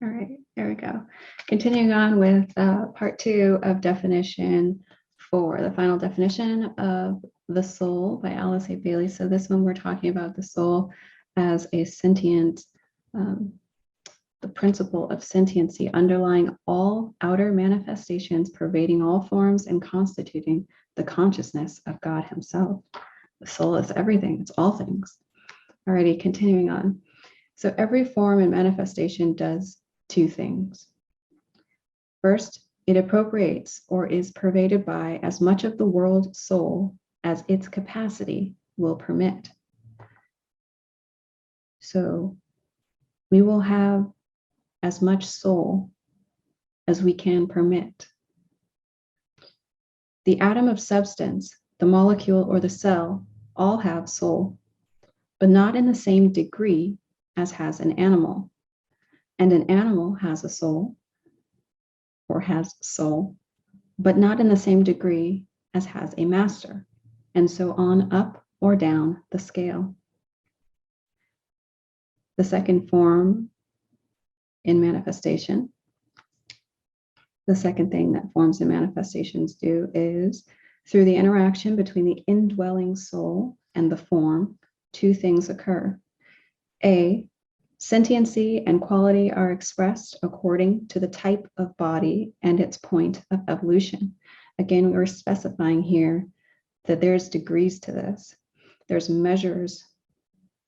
All right, there we go. Continuing on with part 2 of definition 4, the final definition of the soul by Alice A. Bailey. So this one we're talking about the soul as a sentient, the principle of sentiency underlying all outer manifestations, pervading all forms and constituting the consciousness of God himself. The soul is everything, it's all things. Alrighty, continuing on. So every form and manifestation does 2 things. First, it appropriates or is pervaded by as much of the world soul as its capacity will permit. So we will have as much soul as we can permit. The atom of substance, the molecule or the cell, all have soul, but not in the same degree as has an animal. And an animal has a soul, or has soul, but not in the same degree as has a master, and so on up or down the scale. The second form in manifestation, the second thing that forms and manifestations do is, through the interaction between the indwelling soul and the form, 2 things occur. A, sentiency and quality are expressed according to the type of body and its point of evolution. Again, we're specifying here that there's degrees to this. There's measures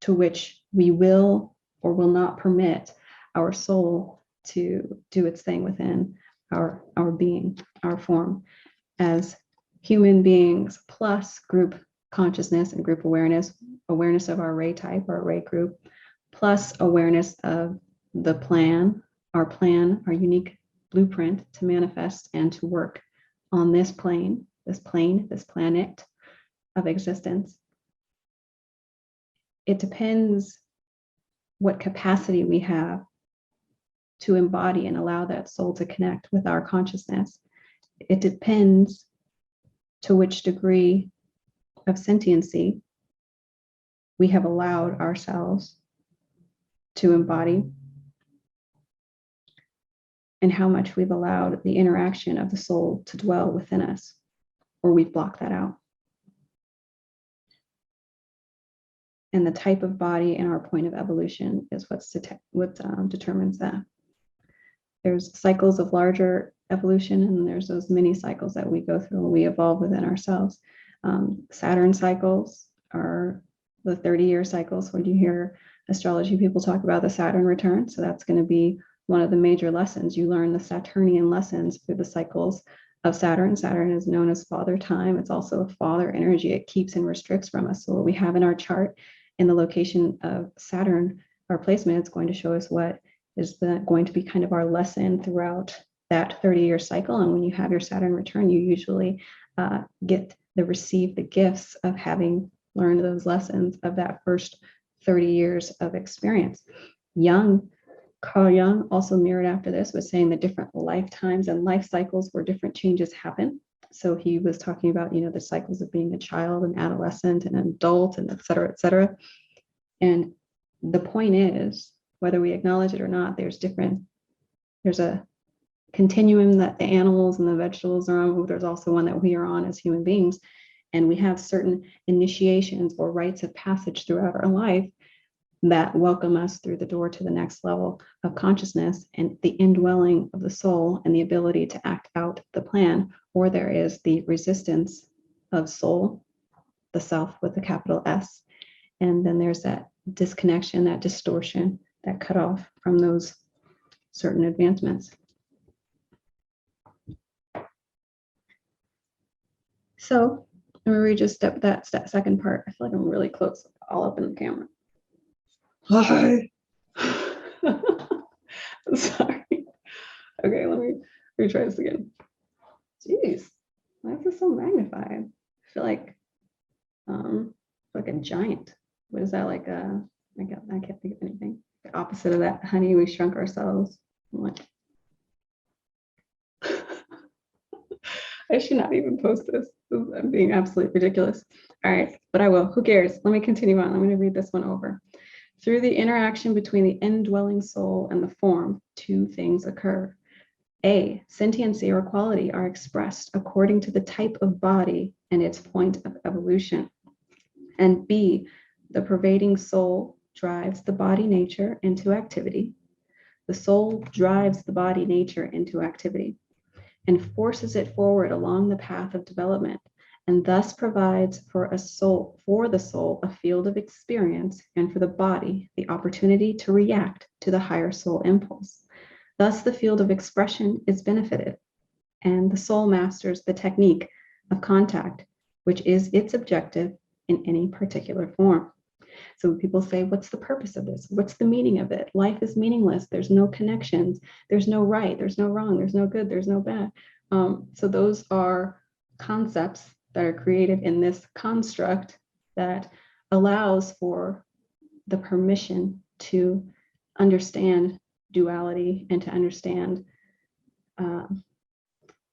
to which we will or will not permit our soul to do its thing within our being, our form, as human beings plus group consciousness and group awareness of our ray type, our ray group, plus awareness of the plan, our unique blueprint to manifest and to work on this plane, this planet of existence. It depends what capacity we have to embody and allow that soul to connect with our consciousness. It depends to which degree of sentiency we have allowed ourselves to embody and how much we've allowed the interaction of the soul to dwell within us, or we've blocked that out. And the type of body and our point of evolution is what determines that. There's cycles of larger evolution, and there's those mini cycles that we go through when we evolve within ourselves. Saturn cycles are the 30-year cycles. When you hear astrology people talk about the Saturn return, so that's going to be one of the major lessons. You learn the Saturnian lessons through the cycles of Saturn. Saturn is known as father time. It's also a father energy. It keeps and restricts from us. So what we have in our chart in the location of Saturn, our placement, it's going to show us what is going to be kind of our lesson throughout that 30-year cycle. And when you have your Saturn return, you usually receive the gifts of having learned those lessons of that first 30 years of experience. Carl Jung also mirrored after this, was saying the different lifetimes and life cycles where different changes happen. So he was talking about, the cycles of being a child, an adolescent, an adult, and et cetera, et cetera. And the point is, whether we acknowledge it or not, there's a continuum that the animals and the vegetables are on. There's also one that we are on as human beings. And we have certain initiations or rites of passage throughout our life that welcome us through the door to the next level of consciousness and the indwelling of the soul and the ability to act out the plan. Or there is the resistance of soul, the self with the capital S. And then there's that disconnection, that distortion, that cutoff from those certain advancements. So let me read just that second part. I feel like I'm really close, all up in the camera. Hi. Sorry. Okay, let me retry this again. Jeez, why is this so magnified? I feel like a giant. What is that, like I can't think of anything. The opposite of that, honey, we shrunk ourselves. I'm like, I should not even post this. I'm being absolutely ridiculous. All right, but I will. Who cares? Let me continue on. I'm going to read this one over. Through the interaction between the indwelling soul and the form, two things occur. A, sentiency or quality are expressed according to the type of body and its point of evolution. And B, the pervading soul drives the body nature into activity. The soul drives the body nature into activity and forces it forward along the path of development, and thus provides for the soul a field of experience, and for the body the opportunity to react to the higher soul impulse. Thus the field of expression is benefited, and the soul masters the technique of contact, which is its objective in any particular form. So people say, what's the purpose of this? What's the meaning of it? Life is meaningless. There's no connections. There's no right. There's no wrong. There's no good. There's no bad. So those are concepts that are created in this construct that allows for the permission to understand duality and to understand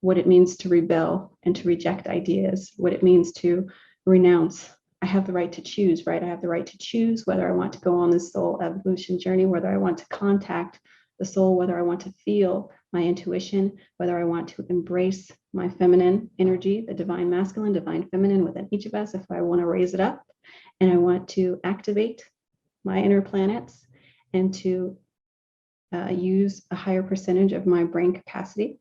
what it means to rebel and to reject ideas, what it means to renounce. I have the right to choose, right? I have the right to choose whether I want to go on this soul evolution journey, whether I want to contact the soul, whether I want to feel my intuition, whether I want to embrace my feminine energy, the divine masculine, divine feminine within each of us, if I want to raise it up and I want to activate my inner planets and to use a higher percentage of my brain capacity.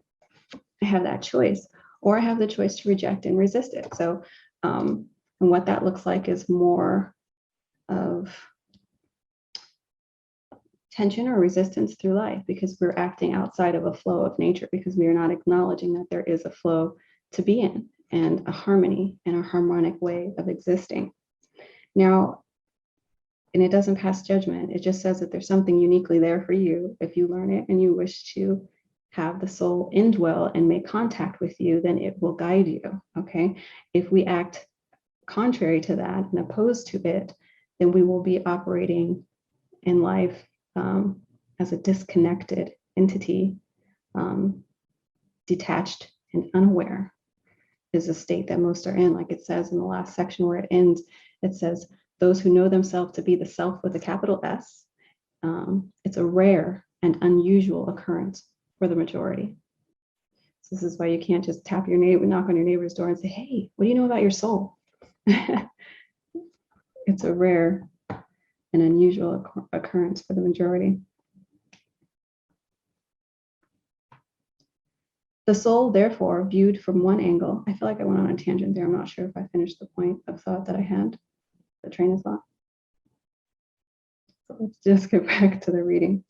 I have that choice, or I have the choice to reject and resist it. So, and what that looks like is more of tension or resistance through life, because we're acting outside of a flow of nature, because we are not acknowledging that there is a flow to be in and a harmony and a harmonic way of existing. Now, and it doesn't pass judgment. It just says that there's something uniquely there for you. If you learn it and you wish to have the soul indwell and make contact with you, then it will guide you, okay? If we act contrary to that and opposed to it, then we will be operating in life as a disconnected entity, detached and unaware is a state that most are in. Like it says in the last section where it ends, it says, those who know themselves to be the self with a capital S, it's a rare and unusual occurrence for the majority. So this is why you can't just tap your neighbor, knock on your neighbor's door and say, hey, what do you know about your soul? It's a rare and unusual occurrence for the majority. The soul, therefore, viewed from one angle, I feel like I went on a tangent there. I'm not sure if I finished the point of thought that I had, the train of thought. So let's just get back to the reading.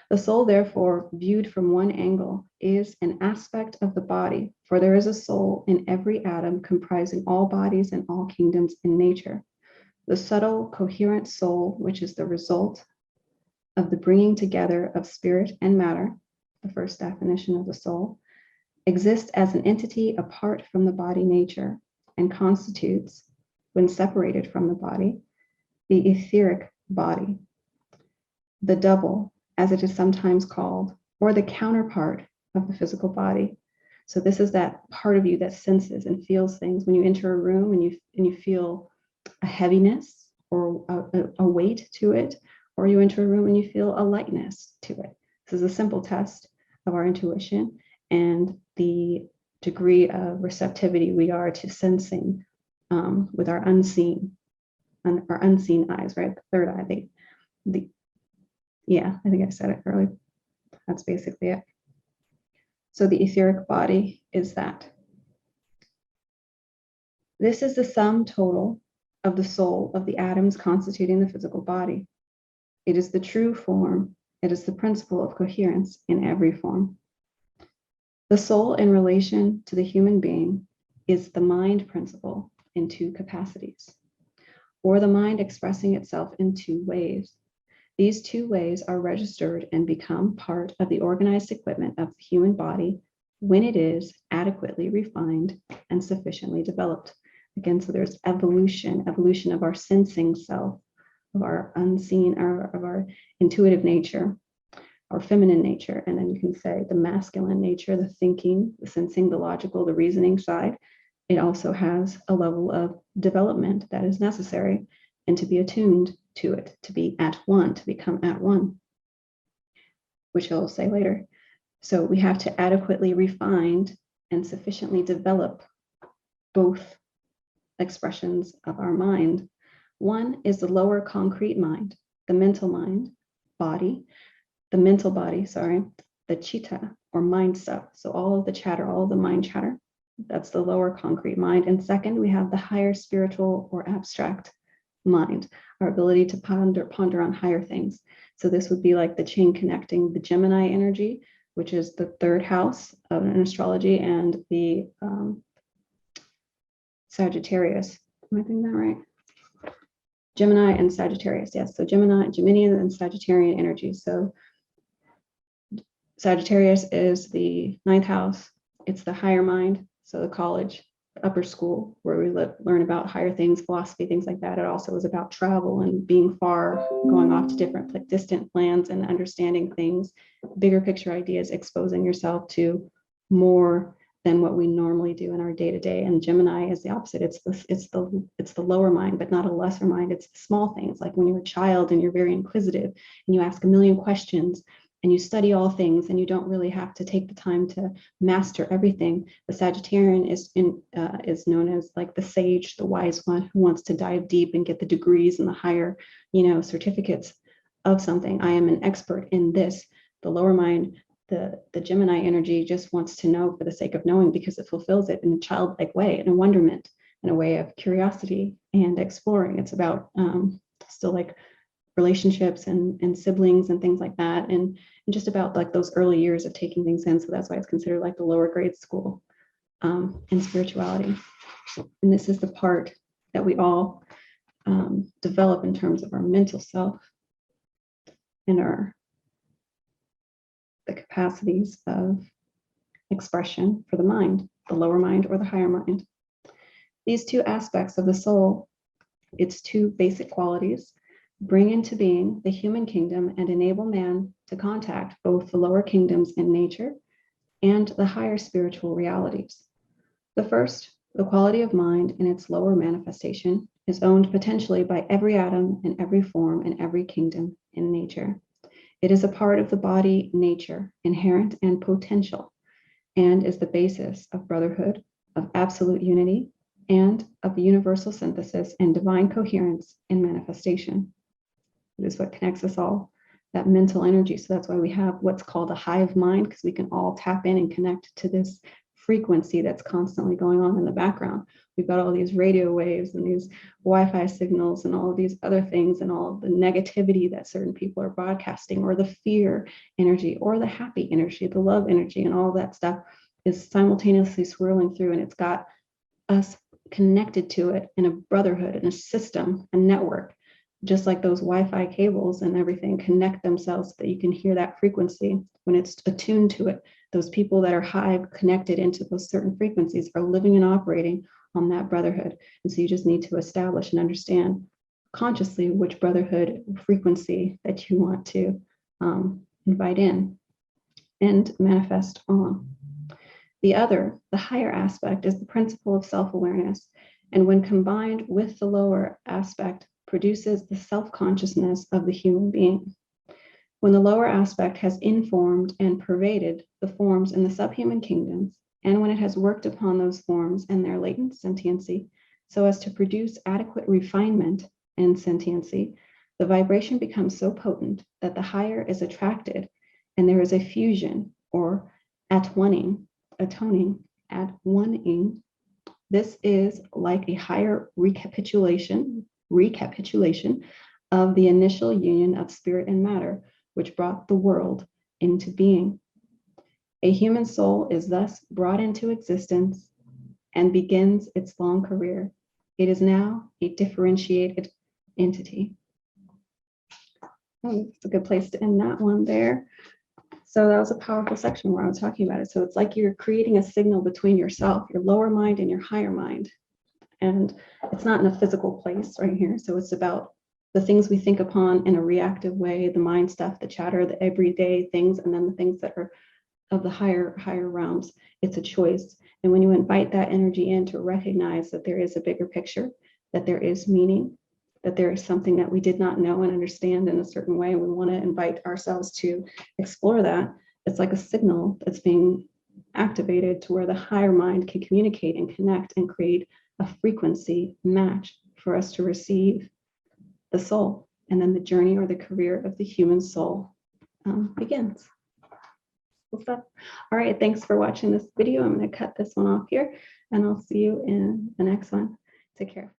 The soul, therefore, viewed from one angle, is an aspect of the body, for there is a soul in every atom comprising all bodies and all kingdoms in nature. The subtle, coherent soul, which is the result of the bringing together of spirit and matter, the first definition of the soul, exists as an entity apart from the body nature and constitutes, when separated from the body, the etheric body, the double, as it is sometimes called, or the counterpart of the physical body. So this is that part of you that senses and feels things. When you enter a room and you feel a heaviness or a weight to it, or you enter a room and you feel a lightness to it. This is a simple test of our intuition and the degree of receptivity we are to sensing with our unseen eyes, right? The third eye, yeah, I think I said it earlier. That's basically it. So the etheric body is that. This is the sum total of the soul of the atoms constituting the physical body. It is the true form. It is the principle of coherence in every form. The soul in relation to the human being is the mind principle in two capacities, or the mind expressing itself in two ways. These two ways are registered and become part of the organized equipment of the human body when it is adequately refined and sufficiently developed. Again, so there's evolution of our sensing self, of our unseen, of our intuitive nature, our feminine nature. And then you can say the masculine nature, the thinking, the sensing, the logical, the reasoning side. It also has a level of development that is necessary and to be attuned to it, to be at one, to become at one, which he'll say later. So we have to adequately refine and sufficiently develop both expressions of our mind. One is the lower concrete mind, the mental mind, body, the mental body, the chitta or mind stuff. So all of the chatter, all of the mind chatter, that's the lower concrete mind. And second, we have the higher spiritual or abstract mind, our ability to ponder on higher things. So this would be like the chain connecting the Gemini energy, which is the third house of an astrology, and the Sagittarius. Am I thinking that right? Gemini and Sagittarius, yes. So Geminian and Sagittarian energy. So Sagittarius is the ninth house. It's the higher mind. So the college, the upper school, where we learn about higher things, philosophy, things like that. It also is about travel and being far, going off to different distant lands and understanding things, bigger picture ideas, exposing yourself to more than what we normally do in our day-to-day. And Gemini is the opposite. It's the lower mind, but not a lesser mind. It's the small things, like when you're a child and you're very inquisitive and you ask a million questions and you study all things and you don't really have to take the time to master everything. The Sagittarian is known as like the sage, the wise one who wants to dive deep and get the degrees and the higher, certificates of something. I am an expert in this. The lower mind, the Gemini energy, just wants to know for the sake of knowing, because it fulfills it in a childlike way, in a wonderment, in a way of curiosity and exploring. It's about still like relationships and siblings and things like that, and just about like those early years of taking things in. So that's why it's considered like the lower grade school in spirituality. And this is the part that we all develop in terms of our mental self and the capacities of expression for the mind, the lower mind or the higher mind. These two aspects of the soul, its two basic qualities, bring into being the human kingdom and enable man to contact both the lower kingdoms in nature and the higher spiritual realities. The first, the quality of mind in its lower manifestation, is owned potentially by every atom and every form and every kingdom in nature. It is a part of the body nature, inherent and potential, and is the basis of brotherhood, of absolute unity, and of universal synthesis and divine coherence in manifestation. It is what connects us all, that mental energy. So that's why we have what's called a hive mind, because we can all tap in and connect to this frequency that's constantly going on in the background. We've got all these radio waves and these Wi-Fi signals and all of these other things, and all of the negativity that certain people are broadcasting, or the fear energy, or the happy energy, the love energy, and all that stuff is simultaneously swirling through, and it's got us connected to it in a brotherhood, in a system, a network. Just like those Wi-Fi cables and everything connect themselves so that you can hear that frequency when it's attuned to it. Those people that are hive connected into those certain frequencies are living and operating on that brotherhood. And so you just need to establish and understand consciously which brotherhood frequency that you want to invite in and manifest on. The other, the higher aspect, is the principle of self-awareness. And when combined with the lower aspect, produces the self-consciousness of the human being. When the lower aspect has informed and pervaded the forms in the subhuman kingdoms, and when it has worked upon those forms and their latent sentiency, so as to produce adequate refinement and sentiency, the vibration becomes so potent that the higher is attracted, and there is a fusion or atoning. This is like a higher recapitulation of the initial union of spirit and matter, which brought the world into being. A human soul is thus brought into existence and begins its long career. It is now a differentiated entity. It's a good place to end that one there. So that was a powerful section where I was talking about it. So it's like you're creating a signal between yourself, your lower mind, and your higher mind. And it's not in a physical place right here. So it's about the things we think upon in a reactive way, the mind stuff, the chatter, the everyday things, and then the things that are of the higher realms. It's a choice. And when you invite that energy in to recognize that there is a bigger picture, that there is meaning, that there is something that we did not know and understand in a certain way. We want to invite ourselves to explore that. It's like a signal that's being activated to where the higher mind can communicate and connect and create a frequency match for us to receive the soul. And then the journey or the career of the human soul begins. Cool stuff. All right, thanks for watching this video. I'm going to cut this one off here, and I'll see you in the next one. Take care.